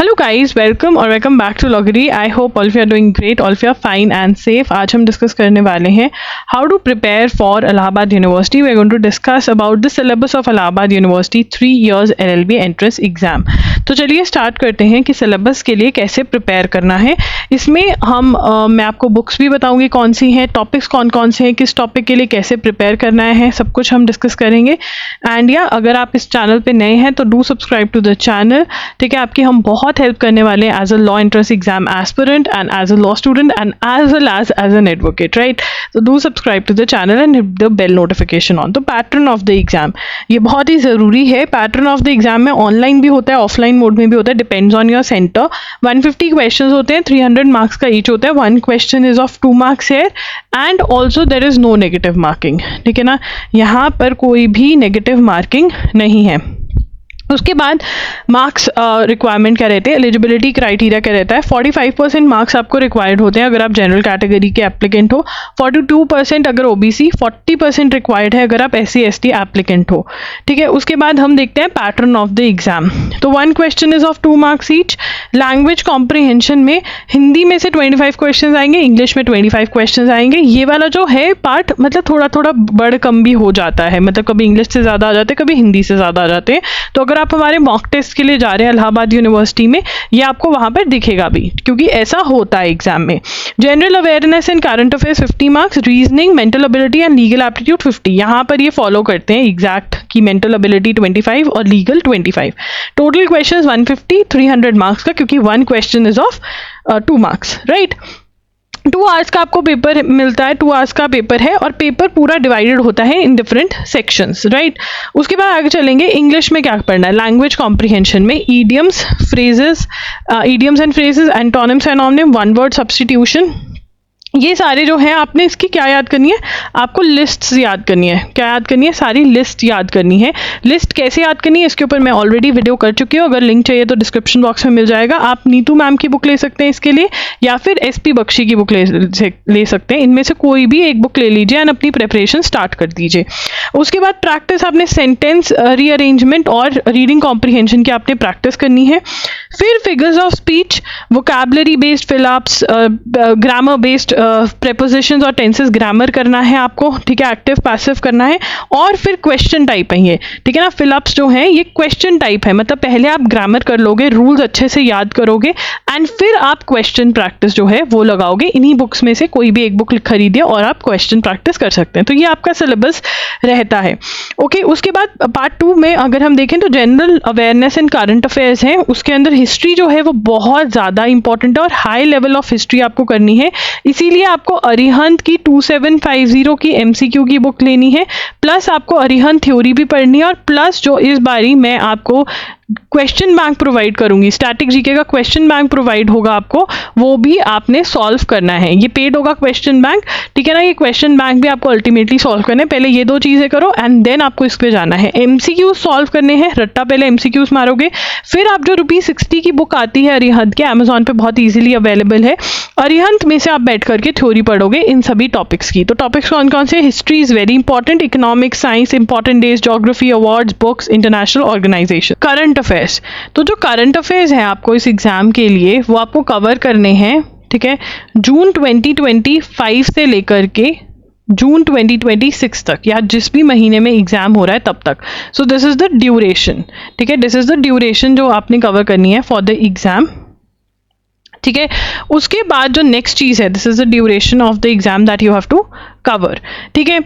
Hello guys, welcome back to लॉगरी। I hope all of you are doing great, all of you are fine and safe. आज हम discuss करने वाले हैं how to prepare for Allahabad university. We are going to discuss about the syllabus of Allahabad university 3 years LLB entrance exam. तो चलिए start करते हैं कि सिलेबस के लिए कैसे प्रिपेयर करना है। इसमें मैं आपको बुक्स भी बताऊंगी कौन सी हैं, टॉपिक्स कौन कौन से हैं, किस टॉपिक के लिए कैसे प्रिपेयर करना है, सब कुछ हम डिस्कस करेंगे। एंड अगर आप इस चैनल पे नए हैं तो do subscribe to the channel. ठीक है, आपकी हम बहुत हेल्प करने वाले हैं as a law entrance exam aspirant and as a law student and as well as an advocate, right. तो do subscribe to the channel and hit the bell notification on. तो पैटर्न ऑफ द एग्जाम ये बहुत ही ज़रूरी है। Pattern of the exam में online भी होता है, ऑफलाइन मोड में भी होता है, depends on your centre. 150 question होते हैं, 300 मार्क्स का ईच होता है। 1 question is of 2 marks here and also there is no negative marking. ठीक है ना, यहाँ पर कोई भी नेगेटिव मार्किंग नहीं है। उसके बाद मार्क्स रिक्वायरमेंट क्या रहते हैं, एलिजिबिलिटी क्राइटेरिया क्या रहता है। 45% मार्क्स आपको रिक्वायर्ड होते हैं अगर आप जनरल कैटेगरी के एप्लीकेंट हो, 42% अगर ओबीसी, 40% रिक्वायर्ड है अगर आप SC ST एप्लीकेंट हो। ठीक है, उसके बाद हम देखते हैं पैटर्न ऑफ द एग्जाम। तो 1 question is of 2 marks each. Language comprehension में हिंदी में से 25 क्वेश्चन आएंगे, इंग्लिश में 25 क्वेश्चन आएंगे। ये वाला जो है पार्ट मतलब थोड़ा थोड़ा बढ़ कम भी हो जाता है, मतलब कभी इंग्लिश से ज़्यादा आ जाते हैं, कभी हिंदी से ज़्यादा आ जाते हैं। तो अगर आप हमारे मॉक टेस्ट के लिए जा रहे हैं इलाहाबाद यूनिवर्सिटी में, ये आपको वहां पर दिखेगा भी, क्योंकि ऐसा होता है एग्जाम में। General awareness and current affairs 50 marks, reasoning, mental ability and legal aptitude 50। यहाँ पर ये फॉलो करते हैं एग्जैक्ट की मेंटल एबिलिटी 25 और लीगल 25। टोटल क्वेश्चन 150, 300 मार्क्स का, क्योंकि 1 question is of 2 marks, right. 2 hours का आपको पेपर मिलता है, 2 आवर्स का पेपर है और पेपर पूरा डिवाइडेड होता है इन डिफरेंट सेक्शंस, राइट। उसके बाद आगे चलेंगे, इंग्लिश में क्या पढ़ना है। लैंग्वेज कॉम्प्रिहेंशन में idioms, phrases, idioms and phrases, antonyms and homonym, one word substitution, ये सारे जो हैं आपने इसकी क्या याद करनी है, आपको लिस्ट्स याद करनी है। क्या याद करनी है, सारी लिस्ट याद करनी है। लिस्ट कैसे याद करनी है इसके ऊपर मैं ऑलरेडी वीडियो कर चुकी हूँ, अगर लिंक चाहिए तो डिस्क्रिप्शन बॉक्स में मिल जाएगा। आप नीतू मैम की बुक ले सकते हैं इसके लिए, या फिर SP बख्शी की बुक ले सकते हैं। इनमें से कोई भी एक बुक ले लीजिए एंड अपनी प्रेपरेशन स्टार्ट कर दीजिए। उसके बाद प्रैक्टिस आपने सेंटेंस रीअरेंजमेंट और रीडिंग कॉम्प्रिहेंशन की आपने प्रैक्टिस करनी है। फिर figures of speech, vocabulary based fill-ups, grammar based prepositions और टेंसेस ग्रामर करना है आपको। ठीक है, एक्टिव पैसिव करना है। और फिर क्वेश्चन टाइप है ये, ठीक है ना। फिलअप्स जो हैं ये क्वेश्चन टाइप है, मतलब पहले आप ग्रामर कर लोगे, रूल्स अच्छे से याद करोगे एंड फिर आप क्वेश्चन प्रैक्टिस जो है वो लगाओगे। इन्हीं बुक्स में से कोई भी एक बुक खरीदिए और आप क्वेश्चन प्रैक्टिस कर सकते हैं। तो ये आपका सिलेबस रहता है। ओके, उसके बाद पार्ट 2 में अगर हम देखें तो general awareness and current affairs हैं। उसके अंदर हिस्ट्री जो है वो बहुत ज़्यादा इंपॉर्टेंट है और हाई लेवल ऑफ हिस्ट्री आपको करनी है। इसीलिए आपको अरिहंत की 2750 की MCQ की बुक लेनी है, प्लस आपको अरिहंत थ्योरी भी पढ़नी है, और प्लस जो इस बारी मैं आपको क्वेश्चन बैंक प्रोवाइड करूंगी, स्टैटिक जीके का क्वेश्चन बैंक प्रोवाइड होगा आपको, वो भी आपने सॉल्व करना है। ये पेड होगा क्वेश्चन बैंक, ठीक है ना। ये क्वेश्चन बैंक भी आपको अल्टीमेटली सॉल्व करना है। पहले ये 2 चीज़ें करो एंड देन आपको इस पे जाना है। MCQ सॉल्व करने हैं, रट्टा पहले MCQs मारोगे, फिर आप जो ₹60 की बुक आती है अरिहंत के, अमेजॉन पे बहुत ईजिली अवेलेबल है, अरिहंत में से आप बैठ करके थ्योरी पढ़ोगे इन सभी टॉपिक्स की। तो टॉपिक्स कौन कौन से, history is very important, economics, science, important days, geography, awards, books, international organisation, current affairs. तो जो करंट अफेयर्स हैं आपको इस एग्जाम के लिए वो आपको कवर करने हैं, ठीक है, जून 2025 से लेकर के जून 2026 तक, या जिस भी महीने में एग्जाम हो रहा है तब तक। So this is the duration, ठीक है, दिस इज द ड्यूरेशन जो आपने कवर करनी है फॉर द एग्जाम। ठीक है, उसके बाद जो नेक्स्ट चीज़ है, this is the duration of the exam that you have to cover. ठीक है,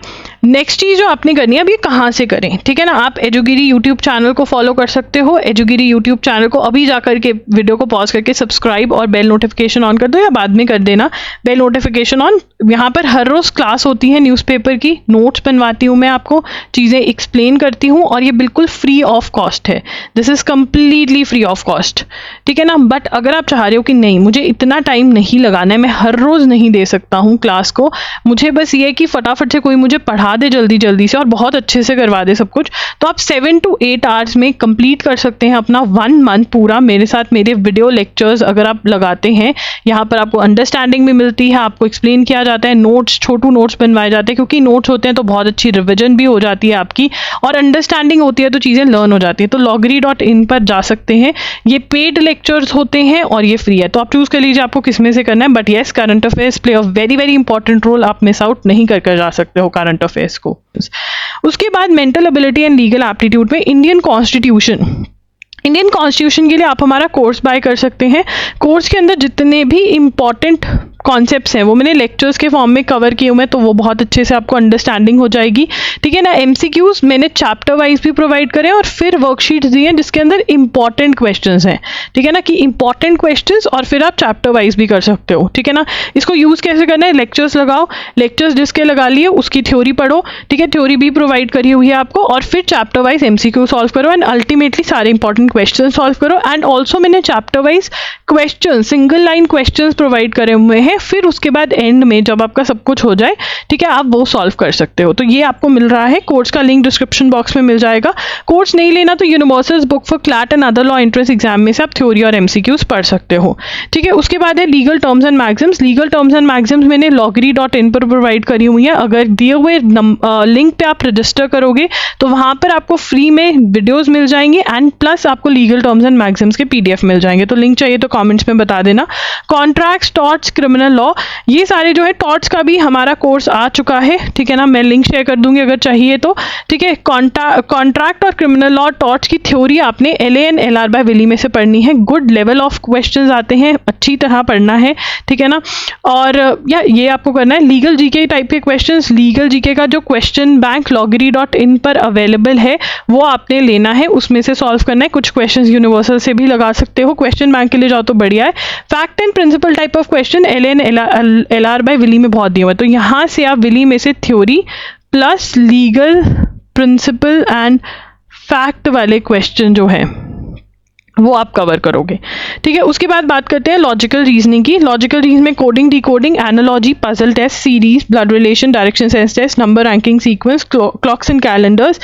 नेक्स्ट चीज़ जो आपने करनी है, अब ये कहाँ से करें, ठीक है ना। आप एजुगिरी यूट्यूब चैनल को फॉलो कर सकते हो। एजुगिरी यूट्यूब चैनल को अभी जा करके वीडियो को पॉज करके सब्सक्राइब और बेल नोटिफिकेशन ऑन कर दो, या बाद में कर देना बेल नोटिफिकेशन ऑन। यहाँ पर हर रोज़ क्लास होती है, न्यूज़पेपर की नोट्स बनवाती हूँ मैं, आपको चीज़ें एक्सप्लेन करती हूँ, और ये बिल्कुल फ्री ऑफ कॉस्ट है। This is completely free of cost, ठीक है ना। बट अगर आप चाह रहे हो कि नहीं, मुझे इतना टाइम नहीं लगाना है, मैं हर रोज़ नहीं दे सकता हूँ क्लास को, मुझे बस ये है कि फटाफट से कोई मुझे पढ़ा दे जल्दी जल्दी से और बहुत अच्छे से करवा दे सब कुछ, तो आप 7 to 8 आवर्स में कंप्लीट कर सकते हैं अपना 1 मंथ पूरा मेरे साथ। मेरे वीडियो लेक्चर्स अगर आप लगाते हैं, यहाँ पर आपको अंडरस्टैंडिंग भी मिलती है, आपको एक्सप्लेन किया जाता है, नोट्स छोटू नोट्स बनवाए जाते हैं, क्योंकि नोट्स होते हैं तो बहुत अच्छी रिविजन भी हो जाती है आपकी, और अंडरस्टैंडिंग होती है तो चीज़ें लर्न हो जाती है। तो loggery.in पर जा सकते हैं। ये पेड लेक्चर्स होते हैं और ये फ्री है, तो आप चूज़ कर लीजिए आपको किस में से करना है। But yes, current affairs play a very very important role, आप मिस आउट नहीं कर जा सकते हो करंट अफेयर्स को। उसके बाद mental ability and legal aptitude में इंडियन कॉन्स्टिट्यूशन के लिए आप हमारा कोर्स बाय कर सकते हैं। कोर्स के अंदर जितने भी इम्पॉर्टेंट कॉन्सेप्ट्स हैं वो मैंने लेक्चर्स के फॉर्म में कवर किए हुए हैं, तो वो बहुत अच्छे से आपको अंडरस्टैंडिंग हो जाएगी, ठीक है ना। एमसीक्यूज मैंने चैप्टर वाइज भी प्रोवाइड करे और फिर वर्कशीट्स दी हैं जिसके अंदर इंपॉर्टेंट क्वेश्चंस हैं, ठीक है ना, कि इंपॉर्टेंट क्वेश्चंस, और फिर आप चैप्टर वाइज भी कर सकते हो, ठीक है ना। इसको यूज़ कैसे करना है, लेक्चर्स लगाओ, लेक्चर्स जिसके लगा लिए उसकी थ्योरी पढ़ो, ठीक है, थ्योरी भी प्रोवाइड करी हुई है आपको, और फिर चैप्टर वाइज एमसीक्यू सॉल्व करो एंड अल्टीमेटली सारे इंपॉर्टेंट क्वेश्चन सॉल्व करो। एंड ऑल्सो मैंने chapter wise question, single line question provide करे हुए हैं, फिर उसके बाद एंड में जब आपका सब कुछ हो जाए, ठीक है, आप वो सॉल्व कर सकते हो। तो ये आपको मिल रहा है, कोर्स का लिंक डिस्क्रिप्शन बॉक्स में मिल जाएगा। कोर्स नहीं लेना तो universal book for CLAT and other law entrance exam में से आप थ्योरी और एमसीक्यूज पढ़ सकते हो, ठीक है। उसके बाद है legal terms and Maxim's. Legal terms and Maxim's मैंने loggery.in पर प्रोवाइड करी हुई है। अगर दिए हुए लिंक पे आप रजिस्टर करोगे तो वहां पर आपको फ्री में वीडियोस मिल जाएंगे एंड प्लस आपको लीगल टर्म्स एंड मैक्सिम्स के पीडीएफ मिल जाएंगे। तो लिंक चाहिए तो कमेंट्स में बता देना। कॉन्ट्रैक्ट्स, टॉर्ट्स, क्रिमिनल लॉ, ये सारे जो है, टॉर्ट्स का भी हमारा कोर्स आ चुका है, ठीक है ना, मैं लिंक शेयर कर दूंगी अगर चाहिए तो, ठीक है। कॉन्ट्रैक्ट और क्रिमिनल लॉ, टॉर्ट्स की थ्योरी आपने LAN LR बाय विली में से पढ़नी है। गुड लेवल ऑफ क्वेश्चंस आते हैं, अच्छी तरह पढ़ना है, ठीक है ना। और ये आपको करना है। लीगल जीके टाइप के क्वेश्चंस, लीगल जीके का जो क्वेश्चन बैंक loggery.in पर अवेलेबल है वो आपने लेना है, उसमें से सॉल्व करना है। कुछ क्वेश्चंस यूनिवर्सल से भी लगा सकते हो, क्वेश्चन बैंक के लिए जाओ तो बढ़िया है। Fact and principle type of question LAN LR बाय विली में बहुत दिए हुए, तो यहाँ से आप विली में से theory plus legal principal and fact वाले क्वेश्चन जो है वो आप कवर करोगे, ठीक है। उसके बाद बात करते हैं लॉजिकल रीजनिंग की। लॉजिकल रीजनिंग में coding, decoding, analogy, puzzle test, series, blood relation, direction sense test, number ranking sequence, clocks and calendars,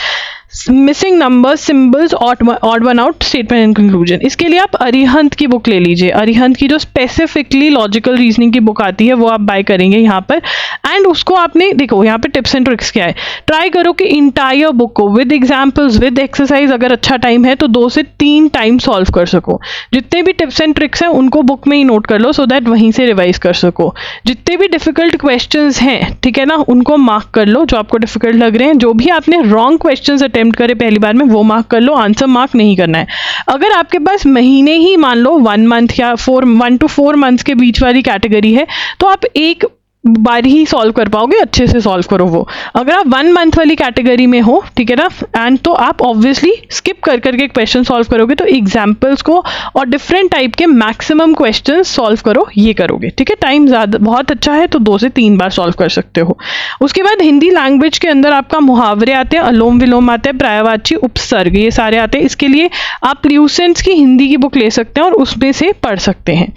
missing numbers, symbols, odd one out, statement and conclusion. इसके लिए आप अरिहंत की बुक ले लीजिए। अरिहंत की जो स्पेसिफिकली लॉजिकल रीजनिंग की बुक आती है वो आप बाय करेंगे यहाँ पर। एंड उसको आपने देखो यहाँ पे टिप्स एंड ट्रिक्स क्या है, ट्राई करो कि इंटायर बुक को विद एग्जाम्पल्स विद एक्सरसाइज, अगर अच्छा टाइम है तो 2 से 3 टाइम सॉल्व कर सको। जितने भी टिप्स एंड ट्रिक्स हैं उनको बुक में ही नोट कर लो, सो दैट वहीं से रिवाइज कर सको। जितने भी डिफिकल्ट क्वेश्चंस हैं, ठीक है ना, उनको मार्क कर लो जो आपको डिफिकल्ट लग रहे हैं। जो भी आपने रॉन्ग क्वेश्चंस अटेम्प्ट करे पहली बार में वो मार्क कर लो, आंसर मार्क नहीं करना है। अगर आपके पास महीने ही मान लो 1 मंथ या 1 to 4 मंथ्स के बीच वाली कैटेगरी है तो आप एक बार ही सॉल्व कर पाओगे, अच्छे से सॉल्व करो वो। अगर आप 1 मंथ वाली कैटेगरी में हो, ठीक है ना, एंड तो आप ऑब्वियसली स्किप कर करके क्वेश्चन सॉल्व करोगे, तो एग्जाम्पल्स को और डिफरेंट टाइप के मैक्सिमम क्वेश्चन सॉल्व करो, ये करोगे, ठीक है। टाइम ज़्यादा बहुत अच्छा है तो 2 से 3 बार सॉल्व कर सकते हो। उसके बाद हिंदी लैंग्वेज के अंदर आपका मुहावरे आते हैं, अलोम विलोम आते हैं, पर्यायवाची, उपसर्ग, ये सारे आते हैं। इसके लिए आप ल्यूसेंट्स की हिंदी की बुक ले सकते हैं और उसमें से पढ़ सकते हैं,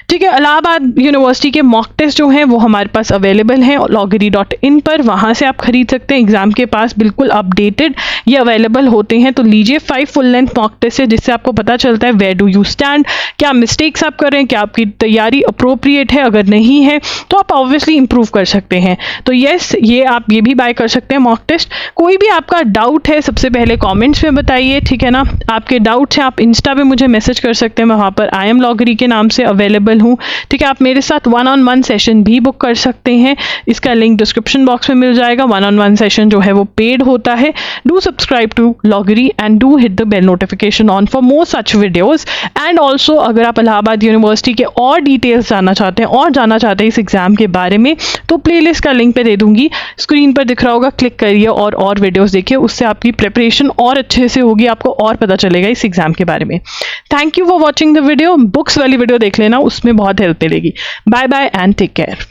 ठीक है। इलाहाबाद यूनिवर्सिटी के मॉक टेस्ट जो हैं वो हमारे पास अवेलेबल हैं loggery.in पर, वहाँ से आप खरीद सकते हैं। एग्जाम के पास बिल्कुल अपडेटेड ये अवेलेबल होते हैं, तो लीजिए। 5 फुल लेंथ मॉक टेस्ट है जिससे आपको पता चलता है वेयर डू यू स्टैंड, क्या मिस्टेक्स आप कर रहे हैं, क्या आपकी तैयारी अप्रोप्रिएट है, अगर नहीं है तो आप ऑब्वियसली इंप्रूव कर सकते हैं। तो यस, ये आप ये भी बाय कर सकते हैं मॉक टेस्ट। कोई भी आपका डाउट है सबसे पहले कॉमेंट्स में बताइए, ठीक है ना। आपके डाउट्स हैं आप इंस्टा पे मुझे मैसेज कर सकते हैं, मैं वहाँ पर I am loggery के नाम से अवेलेबल हूँ, ठीक है। आप मेरे साथ 1-on-1 सेशन भी बुक कर सकते हैं, इसका लिंक डिस्क्रिप्शन बॉक्स में मिल जाएगा। 1-on-1 सेशन जो है वो पेड होता है। Do subscribe to loggery and do hit the bell notification on for more such videos. And also अगर आप इलाहाबाद यूनिवर्सिटी के और डिटेल्स जानना चाहते हैं और जानना चाहते हैं इस एग्जाम के बारे में, तो प्लेलिस्ट का लिंक पे दे दूंगी, स्क्रीन पर दिख रहा होगा, क्लिक करिए और वीडियोस देखिए, उससे आपकी प्रिपरेशन और अच्छे से होगी, आपको और पता चलेगा इस एग्जाम के बारे में। Thank you for watching the video. Books वाली वीडियो देख लेना, उसमें बहुत हेल्प मिलेगी। Bye bye and take care.